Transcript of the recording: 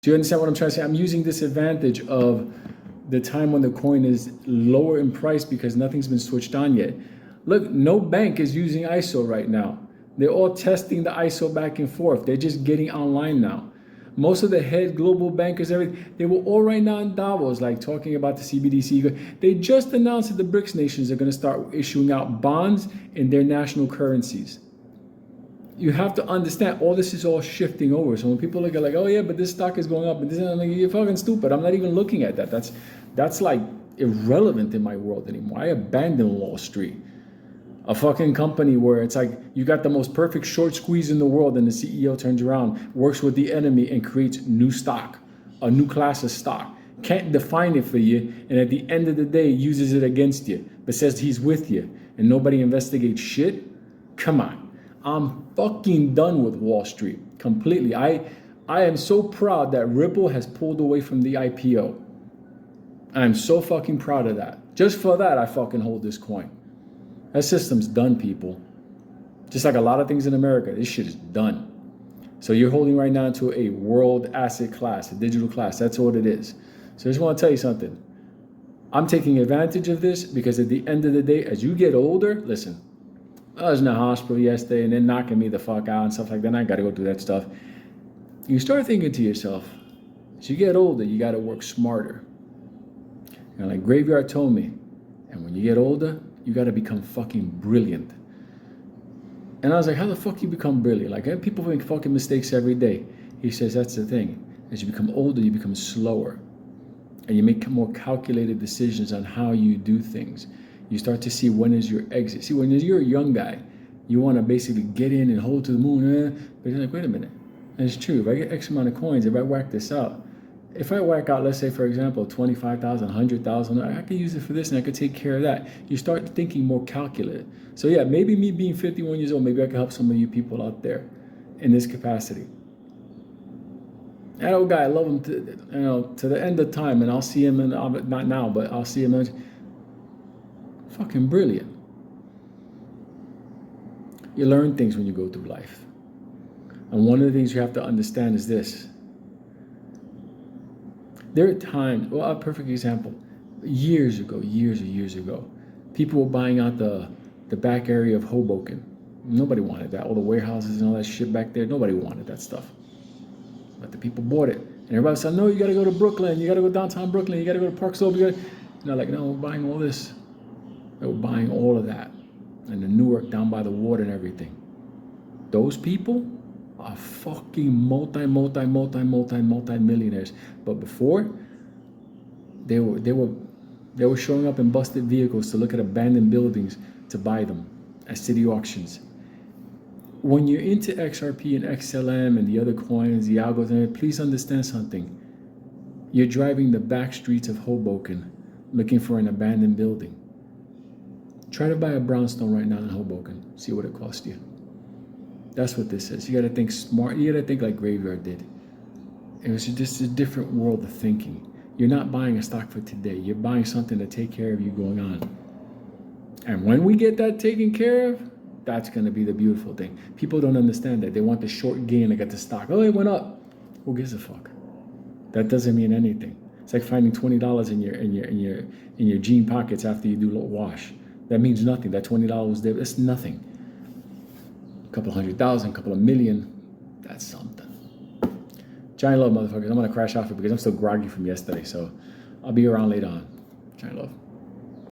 Do you understand what I'm trying to say? I'm using this advantage of the time when the coin is lower in price because nothing's been switched on yet. Look, no bank is using ISO right now. They're all testing the ISO back and forth. They're just getting online now. Most of the head global bankers, everything, they were all right now in Davos, like talking about the CBDC. They just announced that the BRICS nations are going to start issuing out bonds in their national currencies. You have to understand all this is all shifting over. So when people look at like, oh yeah, but this stock is going up, and this, I'm like, you're fucking stupid. I'm not even looking at that. That's like irrelevant in my world anymore. I abandoned Wall Street. A fucking company where it's like you got the most perfect short squeeze in the world and the CEO turns around, works with the enemy and creates new stock, a new class of stock. Can't define it for you, and at the end of the day uses it against you, but says he's with you and nobody investigates shit. Come on. I'm fucking done with Wall Street completely. I am so proud that Ripple has pulled away from the IPO. I'm so fucking proud of that. Just for that, I fucking hold this coin. That system's done, people. Just like a lot of things in America, this shit is done. So you're holding right now to a world asset class, a digital class. That's what it is. So I just want to tell you something. I'm taking advantage of this because at the end of the day, as you get older, listen, I was in the hospital yesterday and then knocking me the fuck out and stuff like that. I got to go do that stuff. You start thinking to yourself, as you get older, you got to work smarter. And like Graveyard told me, and when you get older, you got to become fucking brilliant. And I was like, how the fuck you become brilliant? Like, people make fucking mistakes every day. He says, that's the thing. As you become older, you become slower. And you make more calculated decisions on how you do things. You start to see when is your exit. See, when you're a young guy, you want to basically get in and hold to the moon. But you're like, wait a minute. And it's true. If I get X amount of coins, if I whack this out, if I whack out, let's say, for example, 25,000, 100,000, I could use it for this and I could take care of that. You start thinking more calculated. So yeah, maybe me being 51 years old, maybe I can help some of you people out there in this capacity. That old guy, I love him to the end of time, and I'll see him, not now, but I'll see him fucking brilliant. You learn things when you go through life. And one of the things you have to understand is this. There are times, well, a perfect example, years ago, people were buying out the back area of Hoboken. Nobody wanted that. All the warehouses and all that shit back there, nobody wanted that stuff. But the people bought it. And everybody said, no, you got to go to Brooklyn. You got to go downtown Brooklyn. You got to go to Park Slope. And they're like, no, we're buying all this. They were buying all of that. And the Newark down by the water and everything. Those people are fucking multi-millionaires. But before, they were showing up in busted vehicles to look at abandoned buildings to buy them at city auctions. When you're into XRP and XLM and the other coins, the algos, please understand something. You're driving the back streets of Hoboken looking for an abandoned building. Try to buy a brownstone right now in Hoboken. See what it costs you. That's what this is. You got to think smart. You got to think like Graveyard did. It was just a different world of thinking. You're not buying a stock for today. You're buying something to take care of you going on. And when we get that taken care of, that's going to be the beautiful thing. People don't understand that. They want the short gain. They got the stock. Oh, it went up. Who gives a fuck? That doesn't mean anything. It's like finding $20 in your jean pockets after you do a wash. That means nothing. That $20 was there. That's nothing. A couple 100,000, a couple of million. That's something. Giant love, motherfuckers. I'm going to crash off it because I'm still groggy from yesterday. So I'll be around later on. Giant love.